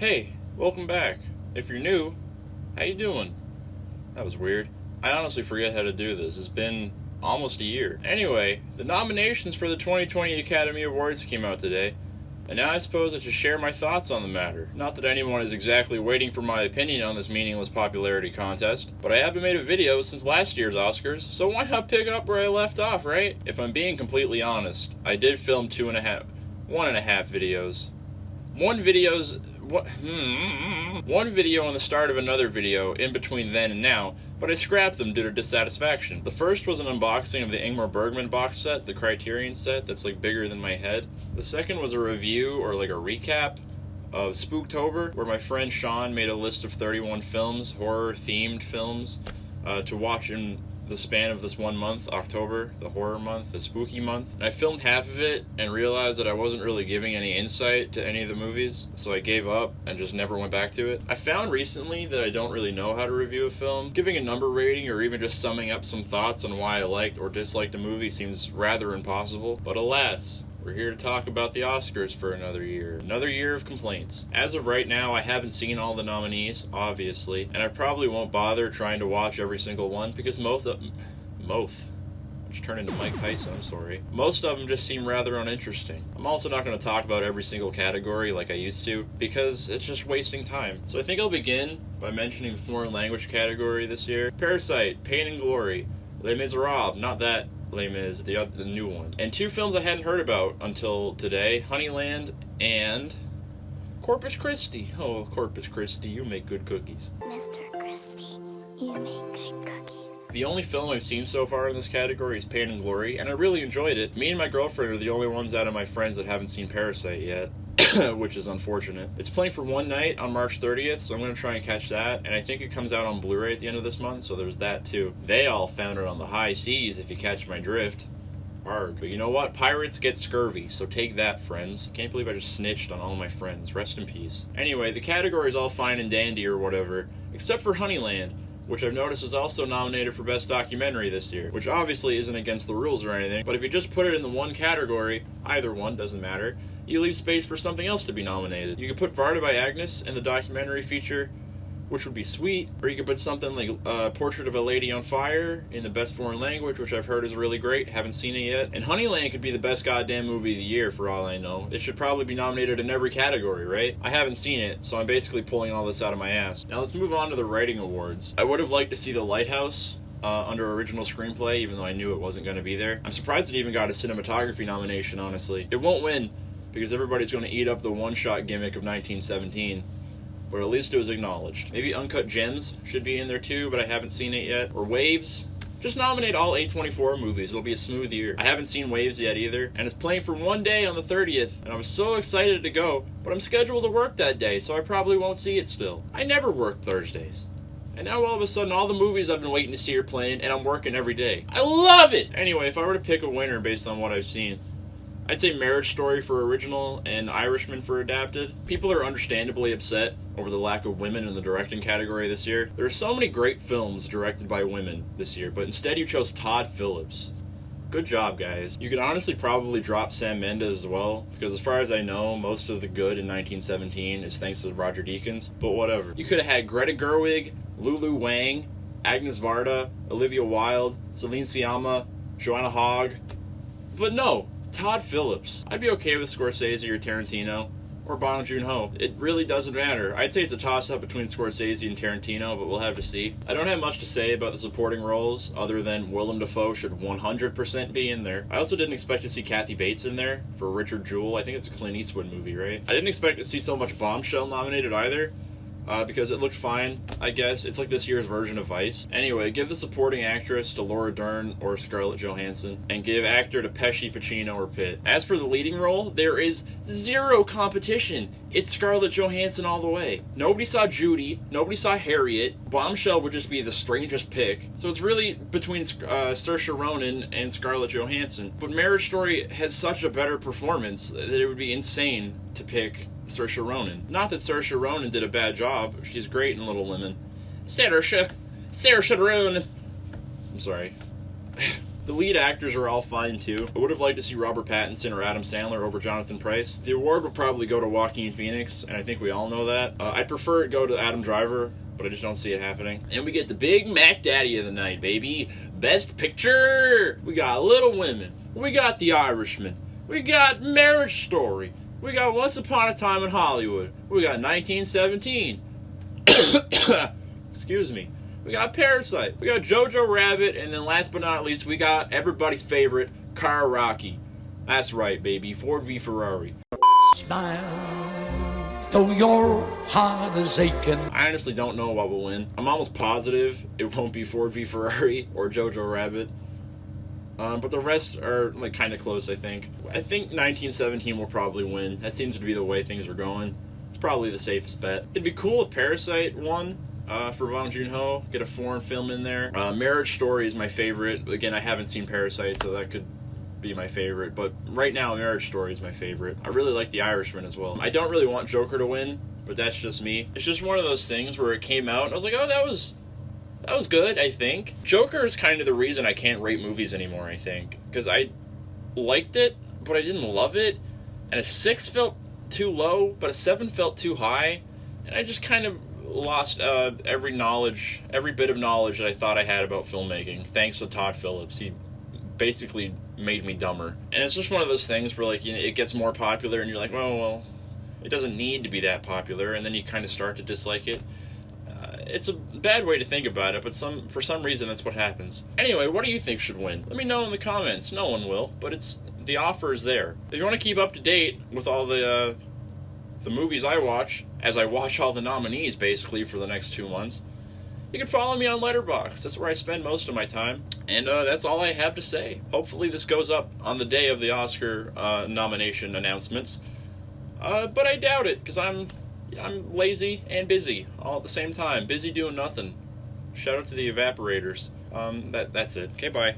Hey, welcome back. If you're new, how you doing? That was weird. I honestly forget how to do this. It's been almost a year. Anyway, the nominations for the 2020 Academy Awards came out today, and now I suppose I should share my thoughts on the matter. Not that anyone is exactly waiting for my opinion on this meaningless popularity contest, but I haven't made a video since last year's Oscars, so why not pick up where I left off, right? If I'm being completely honest, I did film 1.5 videos. One video on the start of another video in between then and now, but I scrapped them due to dissatisfaction. The first was an unboxing of the Ingmar Bergman box set, the Criterion set, that's like bigger than my head. The second was a review, or like a recap, of Spooktober, where my friend Sean made a list of 31 films, horror-themed films, to watch in the span of this 1 month, October, the horror month, the spooky month. And I filmed half of it and realized that I wasn't really giving any insight to any of the movies, so I gave up and just never went back to it. I found recently that I don't really know how to review a film. Giving a number rating or even just summing up some thoughts on why I liked or disliked a movie seems rather impossible, but alas, we're here to talk about the Oscars for another year. Another year of complaints. As of right now, I haven't seen all the nominees, obviously, and I probably won't bother trying to watch every single one because most of them just seem rather uninteresting. I'm also not going to talk about every single category like I used to, because it's just wasting time. So I think I'll begin by mentioning the foreign language category this year. Parasite, Pain and Glory, Les Miserables, not that Les Mis, the new one. And two films I hadn't heard about until today, Honeyland and Corpus Christi. Oh, Corpus Christi, you make good cookies. Mr. Christie, you make good cookies. The only film I've seen so far in this category is Pain and Glory, and I really enjoyed it. Me and my girlfriend are the only ones out of my friends that haven't seen Parasite yet, which is unfortunate. It's playing for one night on March 30th, so I'm going to try and catch that, and I think it comes out on Blu-ray at the end of this month, so there's that too. They all found it on the high seas, if you catch my drift. Arg. But you know what? Pirates get scurvy, so take that, friends. Can't believe I just snitched on all my friends. Rest in peace. Anyway, the category's all fine and dandy or whatever, except for Honeyland, which I've noticed is also nominated for Best Documentary this year, which obviously isn't against the rules or anything, but if you just put it in the one category, either one, doesn't matter, you leave space for something else to be nominated. You could put Varda by Agnes in the documentary feature, which would be sweet, or you could put something like Portrait of a Lady on Fire in the Best Foreign Language, which I've heard is really great, haven't seen it yet. And Honeyland could be the best goddamn movie of the year for all I know. It should probably be nominated in every category, right? I haven't seen it, so I'm basically pulling all this out of my ass. Now let's move on to the writing awards. I would have liked to see The Lighthouse under original screenplay, even though I knew it wasn't going to be there. I'm surprised it even got a cinematography nomination, honestly. It won't win, because everybody's going to eat up the one-shot gimmick of 1917. But at least it was acknowledged. Maybe Uncut Gems should be in there too, but I haven't seen it yet. Or Waves. Just nominate all A24 movies. It'll be a smooth year. I haven't seen Waves yet either, and it's playing for one day on the 30th, and I was so excited to go, but I'm scheduled to work that day, so I probably won't see it still. I never work Thursdays. And now all of a sudden, all the movies I've been waiting to see are playing, and I'm working every day. I love it! Anyway, if I were to pick a winner based on what I've seen, I'd say Marriage Story for original and Irishman for adapted. People are understandably upset over the lack of women in the directing category this year. There are so many great films directed by women this year, but instead you chose Todd Phillips. Good job, guys. You could honestly probably drop Sam Mendes as well, because as far as I know, most of the good in 1917 is thanks to Roger Deakins, but whatever. You could have had Greta Gerwig, Lulu Wang, Agnes Varda, Olivia Wilde, Celine Sciamma, Joanna Hogg, but no, Todd Phillips. I'd be okay with Scorsese or Tarantino, or Bong Joon-ho. It really doesn't matter. I'd say it's a toss-up between Scorsese and Tarantino, but we'll have to see. I don't have much to say about the supporting roles, other than Willem Dafoe should 100% be in there. I also didn't expect to see Kathy Bates in there for Richard Jewell. I think it's a Clint Eastwood movie, right? I didn't expect to see so much Bombshell nominated either, because it looked fine, I guess. It's like this year's version of Vice. Anyway, give the supporting actress to Laura Dern or Scarlett Johansson, and give actor to Pesci, Pacino, or Pitt. As for the leading role, there is zero competition. It's Scarlett Johansson all the way. Nobody saw Judy, nobody saw Harriet. Bombshell would just be the strangest pick. So it's really between Saoirse Ronan and Scarlett Johansson. But Marriage Story has such a better performance that it would be insane to pick Saoirse Ronan. Not that Saoirse Ronan did a bad job. She's great in Little Women. Saoirse Ronan. I'm sorry. The lead actors are all fine too. I would have liked to see Robert Pattinson or Adam Sandler over Jonathan Pryce. The award would probably go to Joaquin Phoenix, and I think we all know that. I'd prefer it go to Adam Driver, but I just don't see it happening. And we get the big Mac Daddy of the night, baby. Best Picture! We got Little Women. We got The Irishman. We got Marriage Story. We got Once Upon a Time in Hollywood. We got 1917. Excuse me. We got Parasite. We got Jojo Rabbit. And then last but not least, we got everybody's favorite, Car Rocky. That's right, baby. Ford v Ferrari. Smile, though your heart is aching. I honestly don't know what will win. I'm almost positive it won't be Ford v Ferrari or Jojo Rabbit. But the rest are like kind of close, I think. I think 1917 will probably win. That seems to be the way things are going. It's probably the safest bet. It'd be cool if Parasite won for Bong Joon-ho. Get a foreign film in there. Marriage Story is my favorite. Again, I haven't seen Parasite, so that could be my favorite. But right now, Marriage Story is my favorite. I really like The Irishman as well. I don't really want Joker to win, but that's just me. It's just one of those things where it came out, and I was like, oh, that was good, I think. Joker is kind of the reason I can't rate movies anymore, I think. Because I liked it, but I didn't love it. And a 6 felt too low, but a 7 felt too high. And I just kind of lost every bit of knowledge that I thought I had about filmmaking, thanks to Todd Phillips. He basically made me dumber. And it's just one of those things where, like, you know, it gets more popular, and you're like, well, it doesn't need to be that popular, and then you kind of start to dislike it. It's a bad way to think about it, but for some reason that's what happens. Anyway, what do you think should win? Let me know in the comments. No one will, but the offer is there. If you want to keep up to date with all the movies I watch, as I watch all the nominees basically for the next 2 months, you can follow me on Letterboxd. That's where I spend most of my time. And that's all I have to say. Hopefully this goes up on the day of the Oscar nomination announcements. But I doubt it, because I'm lazy and busy all at the same time. Busy doing nothing. Shout out to the evaporators. That's it. Okay, bye.